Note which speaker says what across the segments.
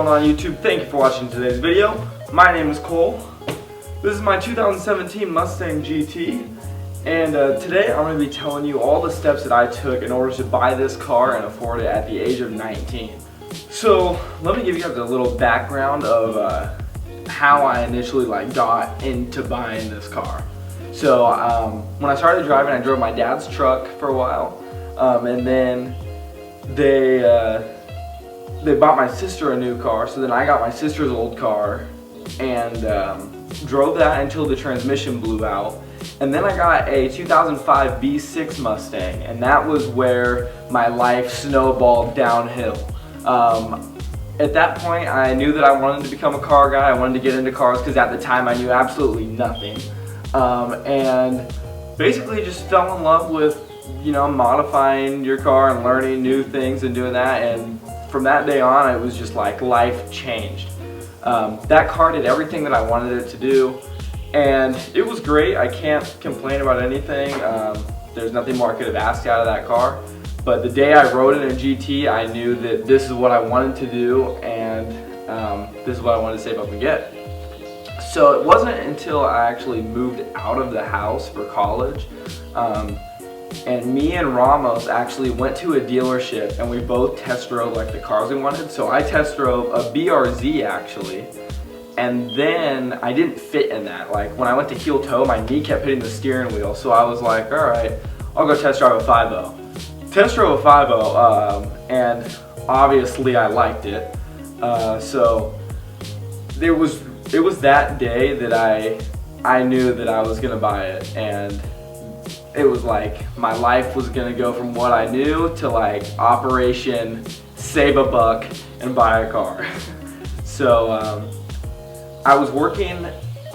Speaker 1: going on YouTube? Thank you for watching today's video. My name is Cole. This is my 2017 Mustang GT, and today I'm going to be telling you all the steps that I took in order to buy this car and afford it at the age of 19. So let me give you guys a little background of how I initially got into buying this car. So when I started driving, I drove my dad's truck for a while, and then they bought my sister a new car, so then I got my sister's old car and drove that until the transmission blew out. And then I got a 2005 V6 Mustang, and that was where my life snowballed downhill. At that point, I knew that I wanted to become a car guy. I wanted to get into cars because at the time I knew absolutely nothing. And basically just fell in love with, modifying your car and learning new things and doing that. And from that day on, it was just like life changed. That car did everything that I wanted it to do, and it was great. I can't complain about anything. There's nothing more I could have asked out of that car. But the day I rode it in a GT, I knew that this is what I wanted to do, and this is what I wanted to save up and get. So it wasn't until I actually moved out of the house for college, and me and Ramos actually went to a dealership and we both test drove the cars we wanted. So I test drove a BRZ actually, and then I didn't fit in that. When I went to heel toe, my knee kept hitting the steering wheel, so I was like, alright, I'll go test drive a 5.0. Test drove a 5.0, and obviously I liked it. So it was that day that I knew that I was gonna buy it, and it was like my life was gonna go from what I knew to Operation Save a Buck and buy a car. So I was working at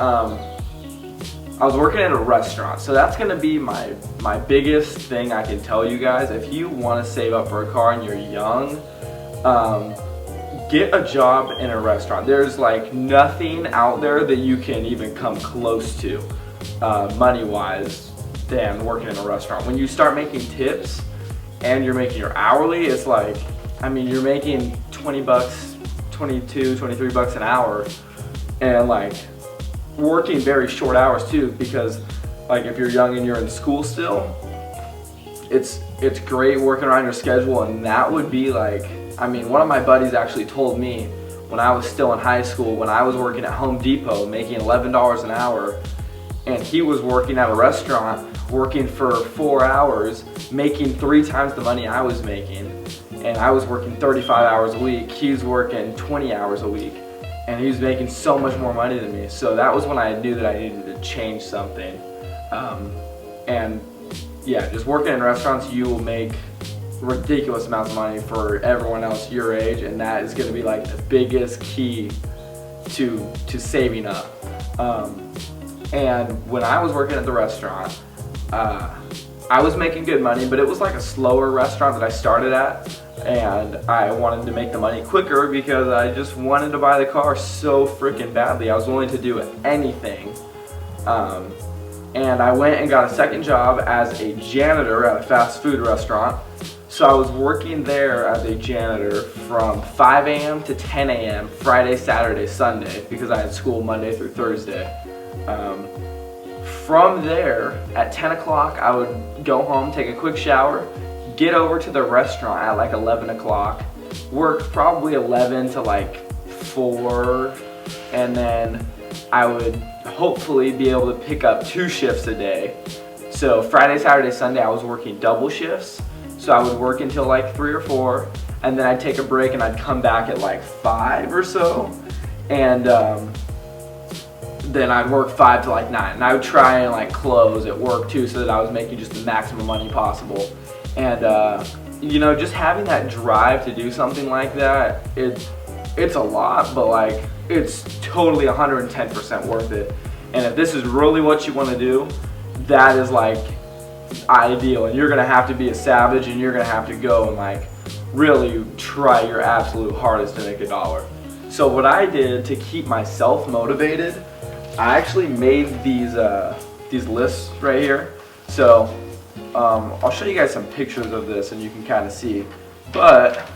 Speaker 1: a restaurant, so that's gonna be my biggest thing I can tell you guys. If you want to save up for a car and you're young, get a job in a restaurant. There's nothing out there that you can even come close to money-wise than working in a restaurant. When you start making tips and you're making your hourly, it's you're making 20 bucks, 22, 23 bucks an hour, and working very short hours too, because if you're young and you're in school still, it's great working around your schedule. And that would be one of my buddies actually told me when I was still in high school, when I was working at Home Depot making $11 an hour, and he was working at a restaurant working for 4 hours making 3 times the money I was making, and I was working 35 hours a week, he was working 20 hours a week, and he was making so much more money than me. So that was when I knew that I needed to change something. And yeah, just working in restaurants, you will make ridiculous amounts of money for everyone else your age, and that is going to be the biggest key to saving up. And when I was working at the restaurant, I was making good money, but it was a slower restaurant that I started at, and I wanted to make the money quicker because I just wanted to buy the car so freaking badly. I was willing to do anything. And I went and got a second job as a janitor at a fast food restaurant. So I was working there as a janitor from 5 a.m. to 10 a.m. Friday, Saturday, Sunday, because I had school Monday through Thursday. From there, at 10 o'clock, I would go home, take a quick shower, get over to the restaurant at 11 o'clock, work probably 11 to 4, and then I would hopefully be able to pick up 2 shifts a day. So Friday, Saturday, Sunday, I was working double shifts. So I would work until 3 or 4, and then I'd take a break and I'd come back at 5 or so, and then I'd work 5 to 9, and I would try and close at work too, so that I was making just the maximum money possible. And just having that drive to do something like that, it's a lot, but it's totally 110% worth it. And if this is really what you want to do, that is ideal, and you're gonna have to be a savage, and you're gonna have to go and really try your absolute hardest to make a dollar. So what I did to keep myself motivated, I actually made these lists right here. So I'll show you guys some pictures of this and you can kind of see. But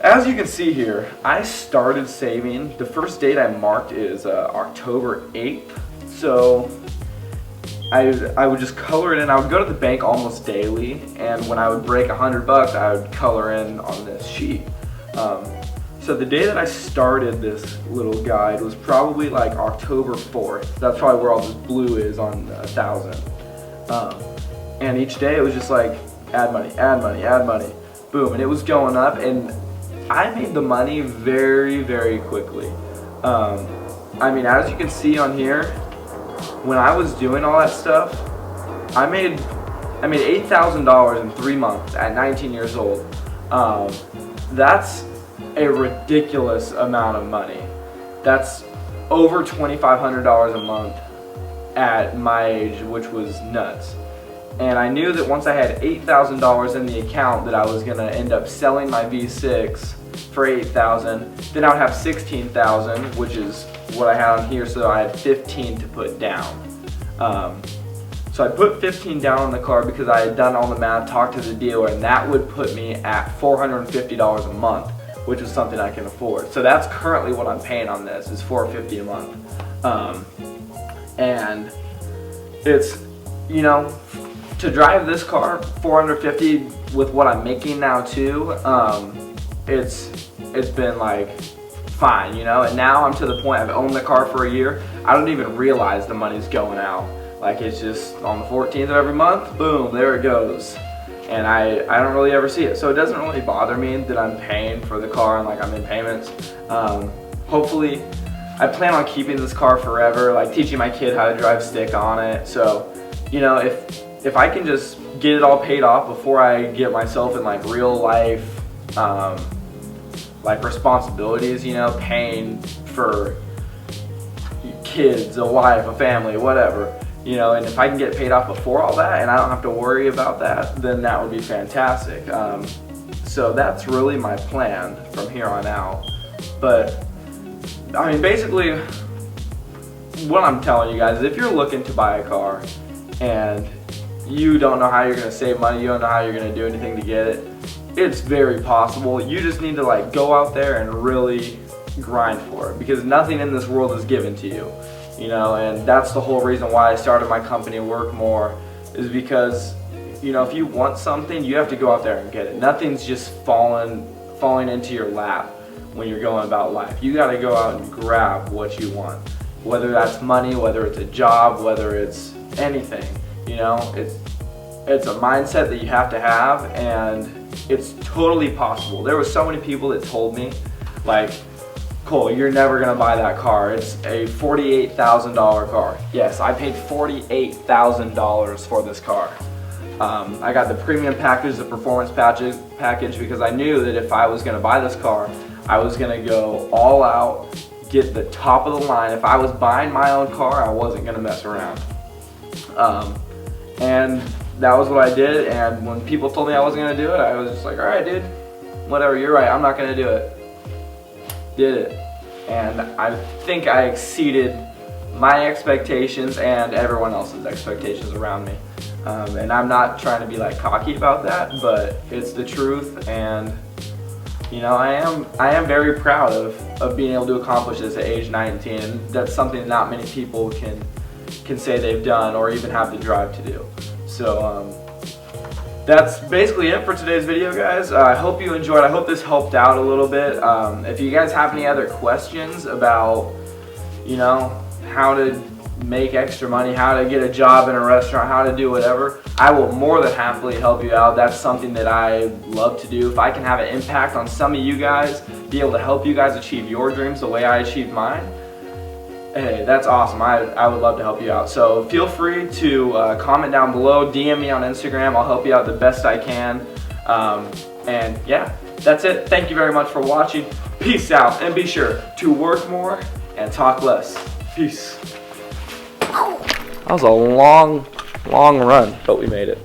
Speaker 1: as you can see here, I started saving. The first date I marked is October 8th. So I would just color it in. I would go to the bank almost daily, and when I would break $100, I would color in on this sheet. So the day that I started this little guide was probably like October 4th. That's probably where all this blue is on 1,000. And each day it was just like add money, add money, add money, boom, and it was going up, and I made the money very, very quickly. I mean, as you can see on here, when I was doing all that stuff, I made $8,000 in 3 months at 19 years old. That's a ridiculous amount of money. That's over $2,500 a month at my age, which was nuts. And I knew that once I had $8,000 in the account that I was gonna end up selling my V6 for $8,000. Then I would have $16,000, which is what I had on here, so I had $15,000 to put down. So I put $15,000 down on the car because I had done all the math, talked to the dealer, and that would put me at $450 a month, which is something I can afford. So that's currently what I'm paying on this, is $450 a month. And it's, you know, to drive this car, $450 with what I'm making now too, it's been like fine, you know. And now I'm to the point, I've owned the car for a year, I don't even realize the money's going out. Like, it's just on the 14th of every month, boom, there it goes. And I don't really ever see it. So it doesn't really bother me that I'm paying for the car and like I'm in payments. Hopefully, I plan on keeping this car forever, like teaching my kid how to drive stick on it. So, you know, if I can just get it all paid off before I get myself in like real life, like responsibilities, you know, paying for kids, a wife, a family, whatever, you know, and if I can get paid off before all that and I don't have to worry about that, then that would be fantastic. So that's really my plan from here on out. But I mean, basically what I'm telling you guys is, if you're looking to buy a car and you don't know how you're going to save money, you don't know how you're going to do anything to get it, it's very possible. You just need to like go out there and really grind for it, because nothing in this world is given to you, you know. And that's the whole reason why I started my company, Work More, is because, you know, if you want something, you have to go out there and get it. Nothing's just falling into your lap when you're going about life. You got to go out and grab what you want, whether that's money, whether it's a job, whether it's anything, you know. It's a mindset that you have to have, and it's totally possible. There were so many people that told me, like, Cole, you're never gonna buy that car. It's a $48,000 car. Yes, I paid $48,000 for this car. I got the premium package, the performance package, because I knew that if I was gonna buy this car, I was gonna go all out, get the top of the line. If I was buying my own car, I wasn't gonna mess around. And that was what I did, and when people told me I wasn't gonna do it, I was just like, alright dude, whatever, you're right, I'm not gonna do it. Did it. And I think I exceeded my expectations and everyone else's expectations around me. And I'm not trying to be like cocky about that, but it's the truth. And you know, I am very proud of being able to accomplish this at age 19. And that's something not many people can say they've done or even have the drive to do. So that's basically it for today's video, guys. I hope you enjoyed. I hope this helped out a little bit. If you guys have any other questions about, you know, how to make extra money, how to get a job in a restaurant, how to do whatever, I will more than happily help you out. That's something that I love to do. If I can have an impact on some of you guys, be able to help you guys achieve your dreams the way I achieved mine, hey, that's awesome. I would love to help you out. So feel free to comment down below, DM me on Instagram. I'll help you out the best I can. And yeah, that's it. Thank you very much for watching. Peace out, and be sure to work more and talk less. Peace. That was a long run, but we made it.